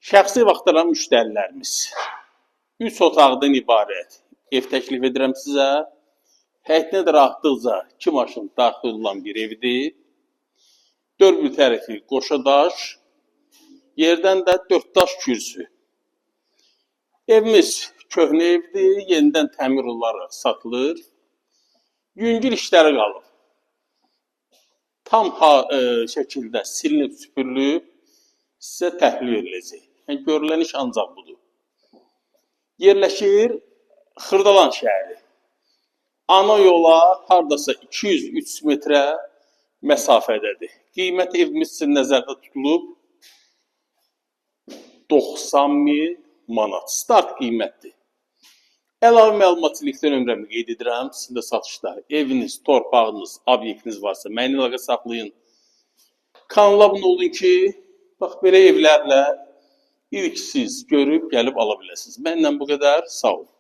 Şəxsi vaxtlanan müştərilərimiz 3 otaqdan ibarət ev təklif edirəm sizə. Həyətinə də rahatlıqca 2 maşın daxil olan bir evdir. 4 bir tərəfi qoşadaş, yerdən də 4 daş kürsü. Evimiz köhnə evdir, yenidən təmir olaraq satılır. Yüngül işləri qalıb. Tam şəkildə silinib süpürülüb, sizə təhvil veriləcək. Yəni, görülən iş ancaq budur. Yerləşir Xırdalan şəhəri. Ana yola hardasa 200-300 metrə məsafədədir. Qiymət evimiz üçün nəzərdə tutulub 90.000 manat. Start qiymətdir. Əlavə məlumat üçün nömrəmi qeyd edirəm. Sizin də satışda eviniz, torpağınız, obyektiniz varsa mənimlə əlaqə saxlayın. Kanala abunə olun ki, bax belə evlərlə ilk siz görüb gəlib ala biləsiniz. Məndən bu qədər. Sağ olun.